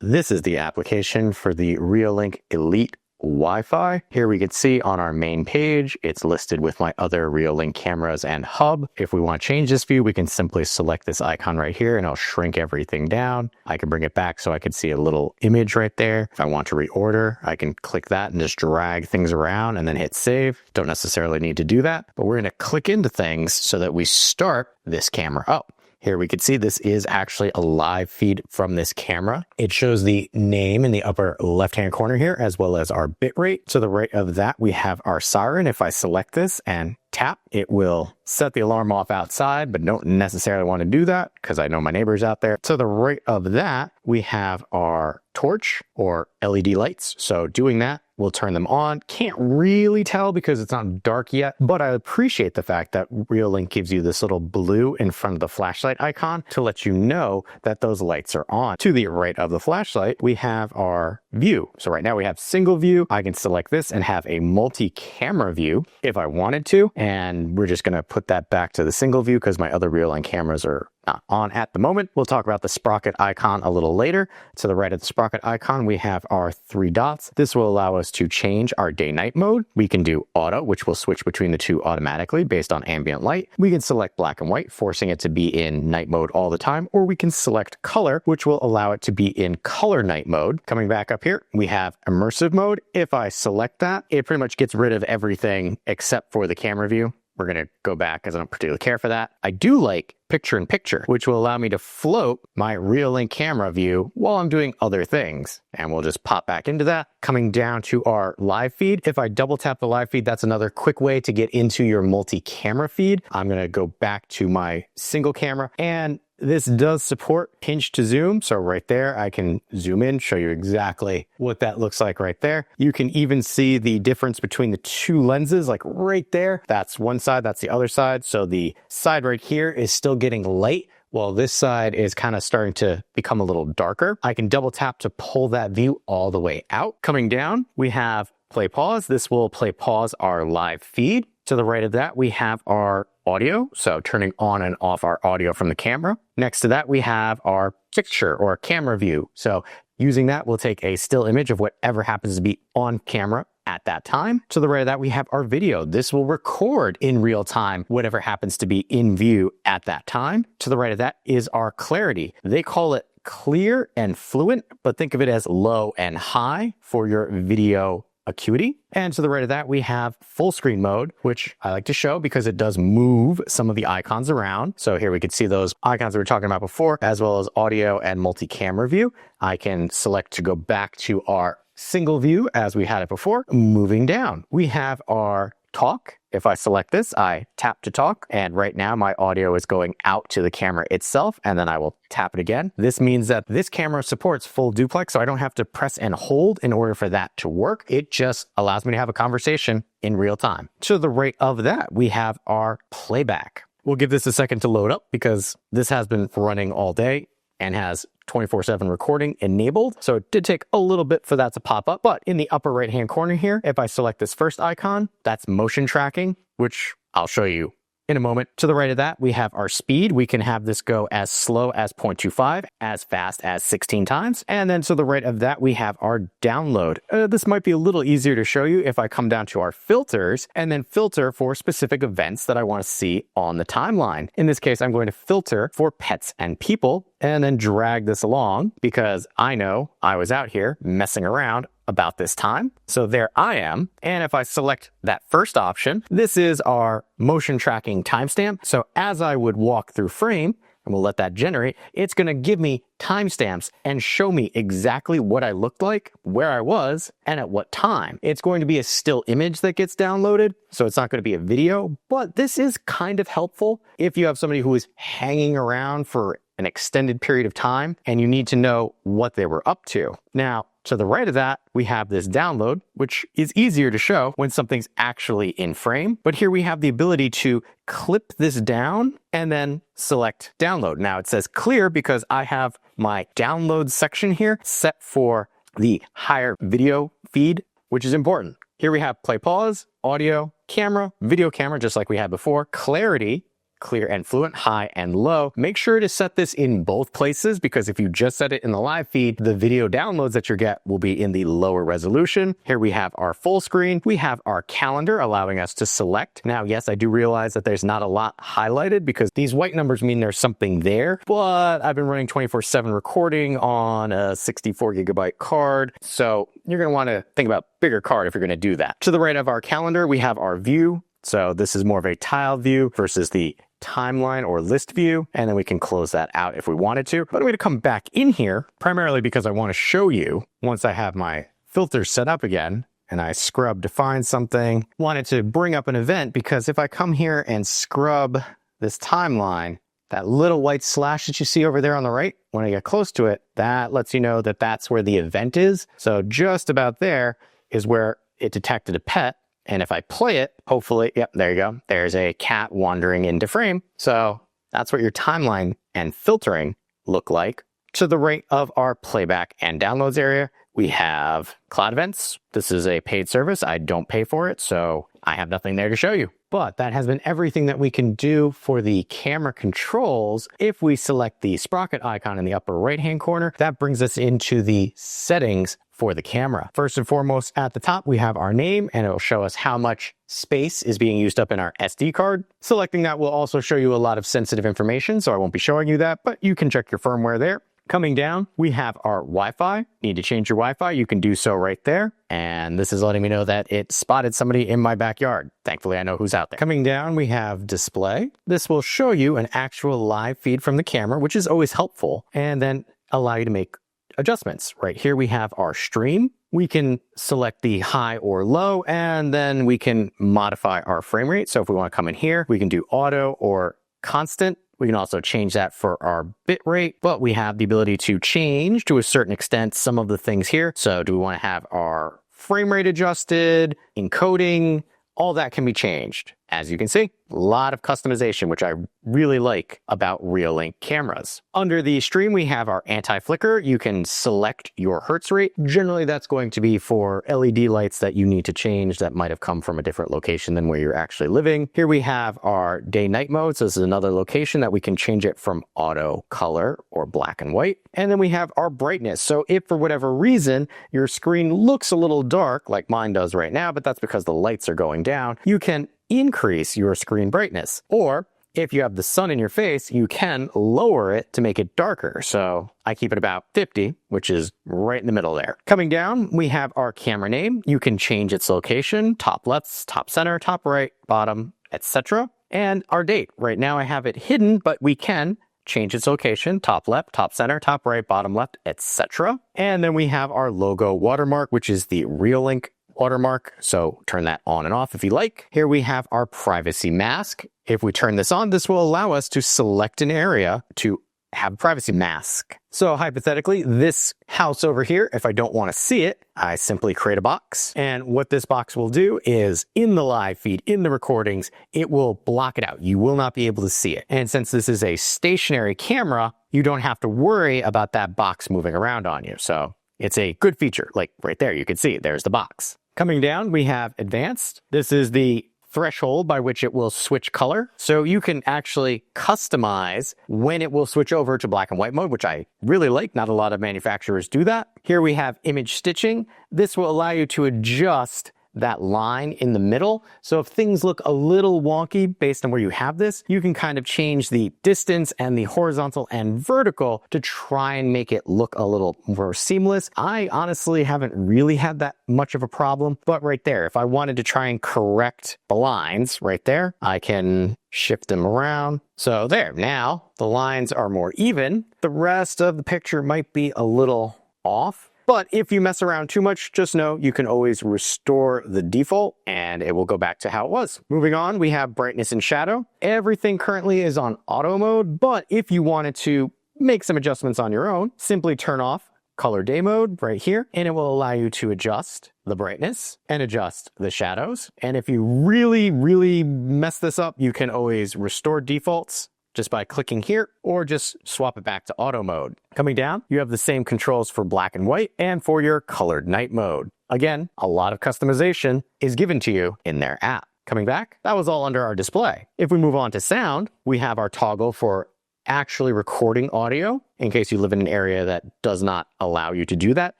This is the application for the Reolink Elite Wi-Fi. Here we can see on our main page, it's listed with my other Reolink cameras and hub. If we want to change this view, we can simply select this icon right here and I'll shrink everything down. I can bring it back so I can see a little image right there. If I want to reorder, I can click that and just drag things around and then hit save. Don't necessarily need to do that, but we're going to click into things so that we start this camera up. Here we can see this is actually a live feed from this camera. It shows the name in the upper left-hand corner here, as well as our bitrate. To the right of that, we have our siren. If I select this and tap, it will set the alarm off outside, but don't necessarily want to do that because I know my neighbor's out there. To the right of that, we have our torch or LED lights. So doing that, we'll turn them on. Can't really tell because it's not dark yet, but I appreciate the fact that Reolink gives you this little blue in front of the flashlight icon to let you know that those lights are on. To the right of the flashlight, we have our view. So right now we have single view. I can select this and have a multi-camera view if I wanted to. And we're just going to put that back to the single view because my other Reolink cameras are not on at the moment. We'll talk about the sprocket icon a little later. To the right of the sprocket icon, we have our 3 dots. This will allow us to change our day-night mode. We can do auto, which will switch between the two automatically based on ambient light. We can select black and white, forcing it to be in night mode all the time, or we can select color, which will allow it to be in color night mode. Coming back up here, we have immersive mode. If I select that, it pretty much gets rid of everything except for the camera view. We're going to go back because I don't particularly care for that. I do like picture-in-picture, which will allow me to float my Reolink camera view while I'm doing other things. And we'll just pop back into that. Coming down to our live feed. If I double tap the live feed, that's another quick way to get into your multi-camera feed. I'm going to go back to my single camera, and this does support pinch to zoom. So right there, I can zoom in, show you exactly what that looks like right there. You can even see the difference between the two lenses, like right there. That's one side, that's the other side. So the side right here is still getting light, while this side is kind of starting to become a little darker. I can double tap to pull that view all the way out. Coming down, we have play pause. This will play pause our live feed. To the right of that, we have our audio, so turning on and off our audio from the camera. Next to that, we have our picture or camera view. So using that, we'll take a still image of whatever happens to be on camera at that time. To the right of that, we have our video. This will record in real time whatever happens to be in view at that time. To the right of that is our clarity. They call it clear and fluent, but think of it as low and high for your video acuity. And to the right of that, we have full screen mode, which I like to show because it does move some of the icons around. So here we can see those icons that we were talking about before, as well as audio and multi-camera view. I can select to go back to our single view as we had it before. Moving down, we have our talk. If I select this, I tap to talk, and right now my audio is going out to the camera itself, and then I will tap it again. This means that this camera supports full duplex, so I don't have to press and hold in order for that to work. It just allows me to have a conversation in real time. To the right of that, we have our playback. We'll give this a second to load up because this has been running all day and has 24/7 recording enabled. So it did take a little bit for that to pop up, but in the upper right-hand corner here, if I select this first icon, that's motion tracking, which I'll show you in a moment. To the right of that, we have our speed. We can have this go as slow as 0.25, as fast as 16 times. And then to the right of that, we have our download. This might be a little easier to show you if I come down to our filters and then filter for specific events that I want to see on the timeline. In this case, I'm going to filter for pets and people and then drag this along because I know I was out here messing around about this time. So there I am. And if I select that first option, this is our motion tracking timestamp. So as I would walk through frame, and we'll let that generate, it's going to give me timestamps and show me exactly what I looked like, where I was, and at what time. It's going to be a still image that gets downloaded, so it's not going to be a video, but this is kind of helpful if you have somebody who is hanging around for an extended period of time and you need to know what they were up to. Now, to the right of that, we have this download, which is easier to show when something's actually in frame. But here we have the ability to clip this down and then select download. Now it says clear because I have my download section here set for the higher video feed, which is important. Here we have play pause, audio, camera, video camera, just like we had before, clarity, clear and fluent, high and low. Make sure to set this in both places, because if you just set it in the live feed, the video downloads that you get will be in the lower resolution. Here we have our full screen. We have our calendar allowing us to select. Now, yes, I do realize that there's not a lot highlighted because these white numbers mean there's something there, but I've been running 24/7 recording on a 64 gigabyte card. So you're going to want to think about bigger card if you're going to do that. To the right of our calendar, we have our view. So this is more of a tile view versus the timeline or list view. And then we can close that out if we wanted to. But I'm going to come back in here primarily because I want to show you, once I have my filters set up again, and I scrub to find something, wanted to bring up an event, because if I come here and scrub this timeline, that little white slash that you see over there on the right, when I get close to it, that lets you know that that's where the event is. So just about there is where it detected a pet. And if I play it, hopefully, yep, there you go. There's a cat wandering into frame. So that's what your timeline and filtering look like. To the right of our playback and downloads area, we have cloud events. This is a paid service. I don't pay for it, so I have nothing there to show you. But that has been everything that we can do for the camera controls. If we select the sprocket icon in the upper right-hand corner, that brings us into the settings for the camera. First and foremost, at the top, we have our name, and it'll show us how much space is being used up in our SD card. Selecting that will also show you a lot of sensitive information, so I won't be showing you that, but you can check your firmware there. Coming down, we have our Wi-Fi. Need to change your Wi-Fi? You can do so right there. And this is letting me know that it spotted somebody in my backyard. Thankfully, I know who's out there. Coming down, we have display. This will show you an actual live feed from the camera, which is always helpful, and then allow you to make adjustments. Right here, we have our stream. We can select the high or low, and then we can modify our frame rate. So if we want to come in here, we can do auto or constant. We can also change that for our bit rate, but we have the ability to change to a certain extent some of the things here. So do we want to have our frame rate adjusted, encoding? All that can be changed. As you can see, a lot of customization, which I really like about Reolink cameras. Under the stream, we have our anti-flicker. You can select your hertz rate. Generally, that's going to be for LED lights that you need to change that might have come from a different location than where you're actually living. Here we have our day-night mode. So this is another location that we can change it from auto, color, or black and white. And then we have our brightness. So if for whatever reason, your screen looks a little dark, like mine does right now, but that's because the lights are going down, you can increase your screen brightness. Or if you have the sun in your face, you can lower it to make it darker. So I keep it about 50, which is right in the middle there. Coming down, we have our camera name. You can change its location, top left, top center, top right, bottom, etc. And our date. Right now I have it hidden, but we can change its location, top left, top center, top right, bottom left, etc. And then we have our logo watermark, which is the Reolink watermark. So turn that on and off if you like. Here we have our privacy mask. If we turn this on, this will allow us to select an area to have a privacy mask. So hypothetically, this house over here, if I don't want to see it, I simply create a box. And what this box will do is in the live feed, in the recordings, it will block it out. You will not be able to see it. And since this is a stationary camera, you don't have to worry about that box moving around on you. So it's a good feature. Like right there, you can see there's the box. Coming down, we have advanced. This is the threshold by which it will switch color. So you can actually customize when it will switch over to black and white mode, which I really like. Not a lot of manufacturers do that. Here we have image stitching. This will allow you to adjust that line in the middle. So if things look a little wonky based on where you have this, you can kind of change the distance and the horizontal and vertical to try and make it look a little more seamless. I honestly haven't really had that much of a problem, but right there, if I wanted to try and correct the lines right there, I can shift them around. So there, now the lines are more even. The rest of the picture might be a little off. But if you mess around too much, just know you can always restore the default and it will go back to how it was. Moving on, we have brightness and shadow. Everything currently is on auto mode, but if you wanted to make some adjustments on your own, simply turn off color day mode right here, and it will allow you to adjust the brightness and adjust the shadows. And if you really, really mess this up, you can always restore defaults just by clicking here, or just swap it back to auto mode. Coming down, you have the same controls for black and white and for your colored night mode. Again, a lot of customization is given to you in their app. Coming back, that was all under our display. If we move on to sound, we have our toggle for actually recording audio in case you live in an area that does not allow you to do that.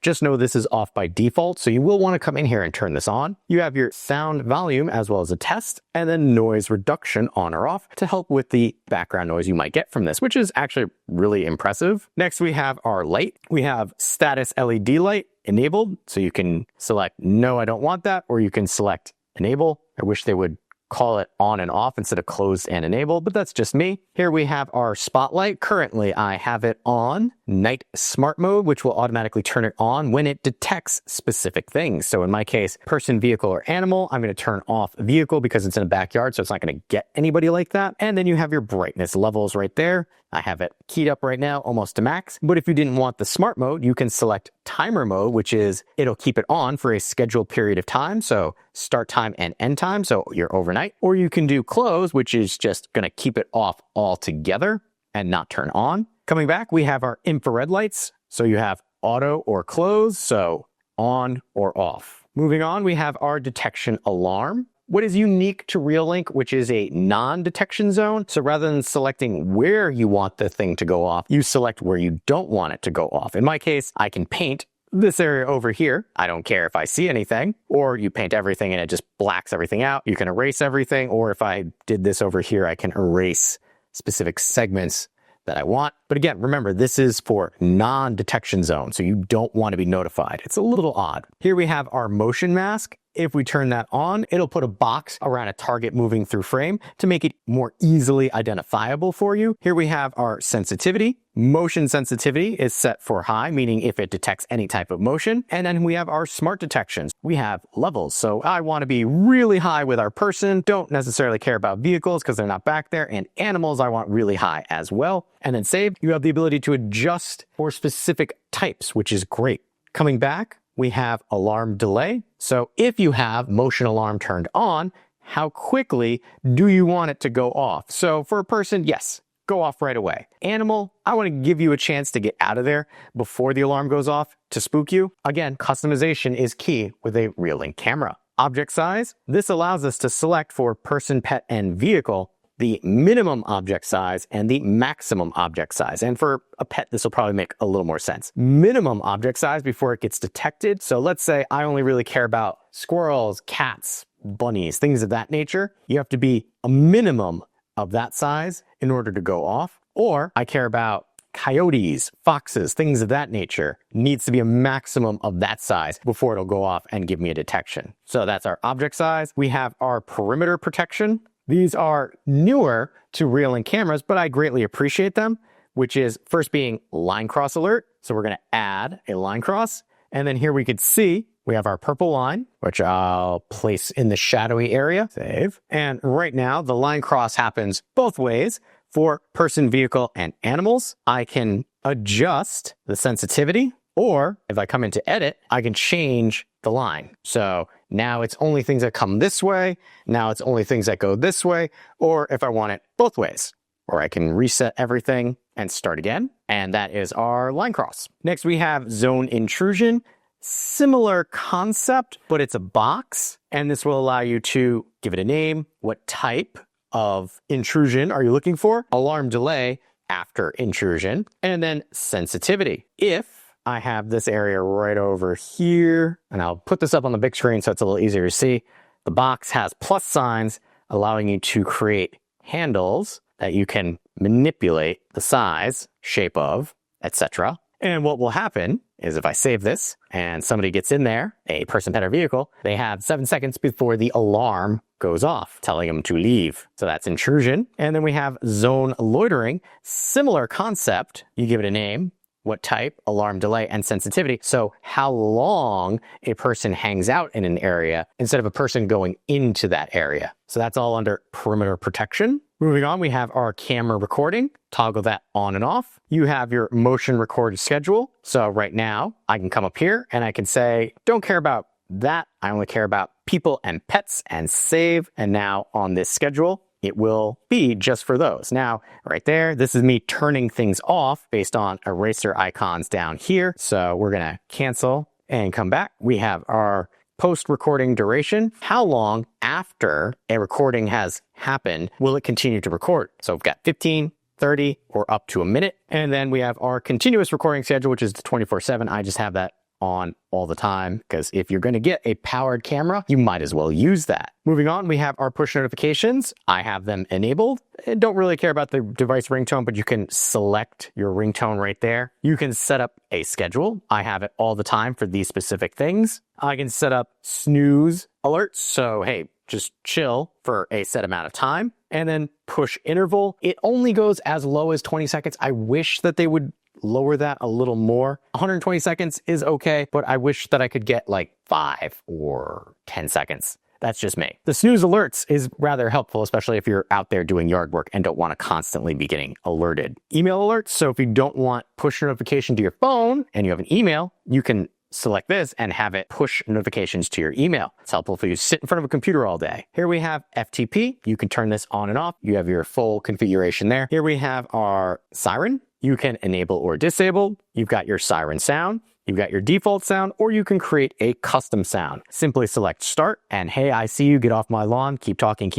Just know this is off by default, so you will want to come in here and turn this on. You have your sound volume as well as a test, and then noise reduction on or off to help with the background noise you might get from this, which is actually really impressive. Next, we have our light. We have status LED light enabled, so you can select no, I don't want that, or you can select enable. I wish they would call it on and off instead of closed and enable, but that's just me. Here we have our spotlight. Currently, I have it on night smart mode, which will automatically turn it on when it detects specific things. So in my case, person, vehicle, or animal, I'm going to turn off vehicle because it's in a backyard, so it's not going to get anybody like that. And then you have your brightness levels right there. I have it keyed up right now, almost to max. But if you didn't want the smart mode, you can select timer mode, which is it'll keep it on for a scheduled period of time. So start time and end time, so your overnight. Or you can do close, which is just going to keep it off altogether and not turn on. Coming back, we have our infrared lights. So you have auto or close, so on or off. Moving on, we have our detection alarm. What is unique to Reolink, which is a non-detection zone. So rather than selecting where you want the thing to go off, you select where you don't want it to go off. In my case, I can paint this area over here. I don't care if I see anything, or you paint everything and it just blacks everything out. You can erase everything, or if I did this over here, I can erase specific segments that I want. But again, remember, this is for non-detection zone, so you don't want to be notified. It's a little odd. Here we have our motion mask. If we turn that on, it'll put a box around a target moving through frame to make it more easily identifiable for you. Here we have our sensitivity. Motion sensitivity is set for high, meaning if it detects any type of motion. And then we have our smart detections. We have levels. So I want to be really high with our person. Don't necessarily care about vehicles because they're not back there. And animals, I want really high as well. And then saved, you have the ability to adjust for specific types, which is great. Coming back, we have alarm delay. So if you have motion alarm turned on, how quickly do you want it to go off? So for a person, yes, go off right away. Animal, I want to give you a chance to get out of there before the alarm goes off to spook you. Again, customization is key with a Reolink camera. Object size, this allows us to select for person, pet, and vehicle the minimum object size and the maximum object size. And for a pet, this will probably make a little more sense. Minimum object size before it gets detected. So let's say I only really care about squirrels, cats, bunnies, things of that nature. You have to be a minimum of that size in order to go off. Or I care about coyotes, foxes, things of that nature. Needs to be a maximum of that size before it'll go off and give me a detection. So that's our object size. We have our perimeter protection. These are newer to Reolink cameras, but I greatly appreciate them, which is first being line cross alert. So we're going to add a line cross. And then here we could see we have our purple line, which I'll place in the shadowy area. Save. And right now, the line cross happens both ways for person, vehicle, and animals. I can adjust the sensitivity, or if I come into edit, I can change the line. So now it's only things that come this way. Now it's only things that go this way. Or if I want it both ways, or I can reset everything and start again. And that is our line cross. Next, we have zone intrusion. Similar concept, but it's a box. And this will allow you to give it a name. What type of intrusion are you looking for? Alarm delay after intrusion. And then sensitivity. If I have this area right over here, and I'll put this up on the big screen so it's a little easier to see. The box has plus signs allowing you to create handles that you can manipulate the size, shape of, etc. And what will happen is if I save this and somebody gets in there, a person, pet, or vehicle, they have 7 seconds before the alarm goes off, telling them to leave. So that's intrusion. And then we have zone loitering. Similar concept. You give it a name. What type, alarm delay, and sensitivity. So how long a person hangs out in an area instead of a person going into that area. So that's all under perimeter protection. Moving on, we have our camera recording. Toggle that on and off. You have your motion record schedule. So right now I can come up here and I can say, don't care about that. I only care about people and pets, and save. And now on this schedule, it will be just for those. Now, right there, this is me turning things off based on eraser icons down here. So we're going to cancel and come back. We have our post-recording duration. How long after a recording has happened will it continue to record? So we've got 15, 30, or up to a minute. And then we have our continuous recording schedule, which is the 24/7. I just have that on all the time because if you're going to get a powered camera, you might as well use that. Moving on, we have our push notifications. I have them enabled. I don't really care about the device ringtone, but you can select your ringtone right there. You can set up a schedule. I have it all the time for these specific things. I can set up snooze alerts. So, hey, just chill for a set amount of time. And then push interval. It only goes as low as 20 seconds. I wish that they would lower that a little more. 120 seconds is okay, but I wish that I could get like 5 or 10 seconds. That's just me. The snooze alerts is rather helpful, especially if you're out there doing yard work and don't want to constantly be getting alerted. Email alerts. So if you don't want push notification to your phone and you have an email, you can select this and have it push notifications to your email. It's helpful if you sit in front of a computer all day. Here we have FTP. You can turn this on and off. You have your full configuration there. Here we have our siren. You can enable or disable. You've got your siren sound. You've got your default sound, or you can create a custom sound. Simply select start and hey, I see you, get off my lawn. Keep talking,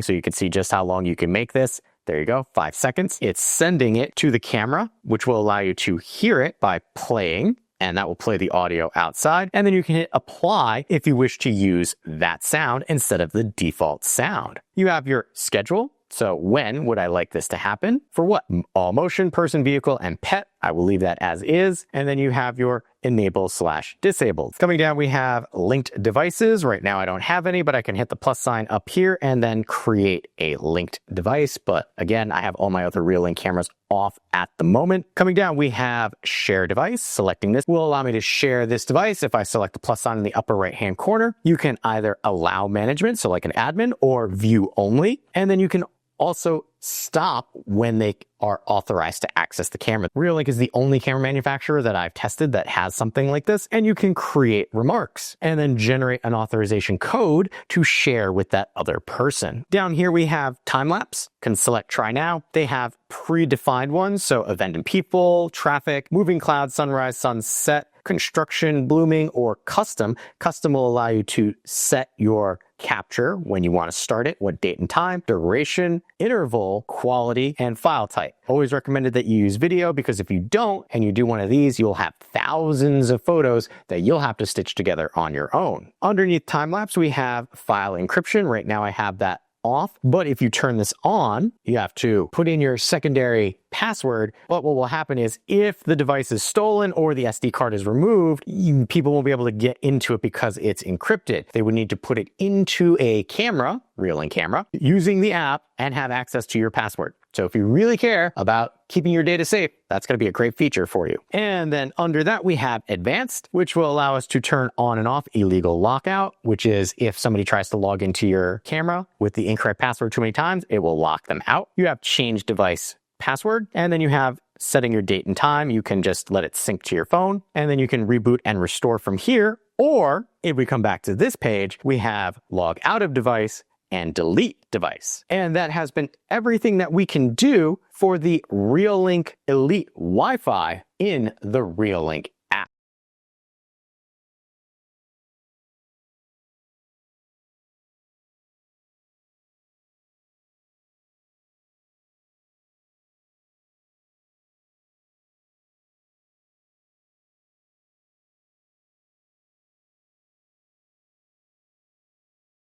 so you can see just how long you can make this. There you go, 5 seconds. It's sending it to the camera, which will allow you to hear it by playing, and that will play the audio outside. And then you can hit apply if you wish to use that sound instead of the default sound. You have your schedule. So when would I like this to happen? For what? All motion, person, vehicle, and pet. I will leave that as is. And then you have your enable/disabled. Coming down, we have linked devices. Right now, I don't have any, but I can hit the plus sign up here and then create a linked device. But again, I have all my other Reolink cameras off at the moment. Coming down, we have share device. Selecting this will allow me to share this device. If I select the plus sign in the upper right-hand corner, you can either allow management, so like an admin, or view only. And then you can also stop when they are authorized to access the camera. Reolink is the only camera manufacturer that I've tested that has something like this, and you can create remarks and then generate an authorization code to share with that other person. Down here we have time lapse. Can select try now. They have predefined ones, so event and people, traffic, moving clouds, sunrise, sunset, construction, blooming, or custom. Custom will allow you to set your capture when you want to start it, what date and time, duration, interval, quality, and file type. Always recommended that you use video because if you don't and you do one of these, you'll have thousands of photos that you'll have to stitch together on your own. Underneath time lapse, we have file encryption. Right now I have that off, but if you turn this on, you have to put in your secondary password. But what will happen is if the device is stolen or the SD card is removed, people won't be able to get into it because it's encrypted. They would need to put it into a camera, Reolink camera, using the app and have access to your password. So if you really care about keeping your data safe, that's going to be a great feature for you. And then under that, we have advanced, which will allow us to turn on and off illegal lockout, which is if somebody tries to log into your camera with the incorrect password too many times, it will lock them out. You have change device password, and then you have setting your date and time. You can just let it sync to your phone, and then you can reboot and restore from here. Or if we come back to this page, we have log out of device and delete device. And that has been everything that we can do for the Reolink Elite Wi-Fi in the Reolink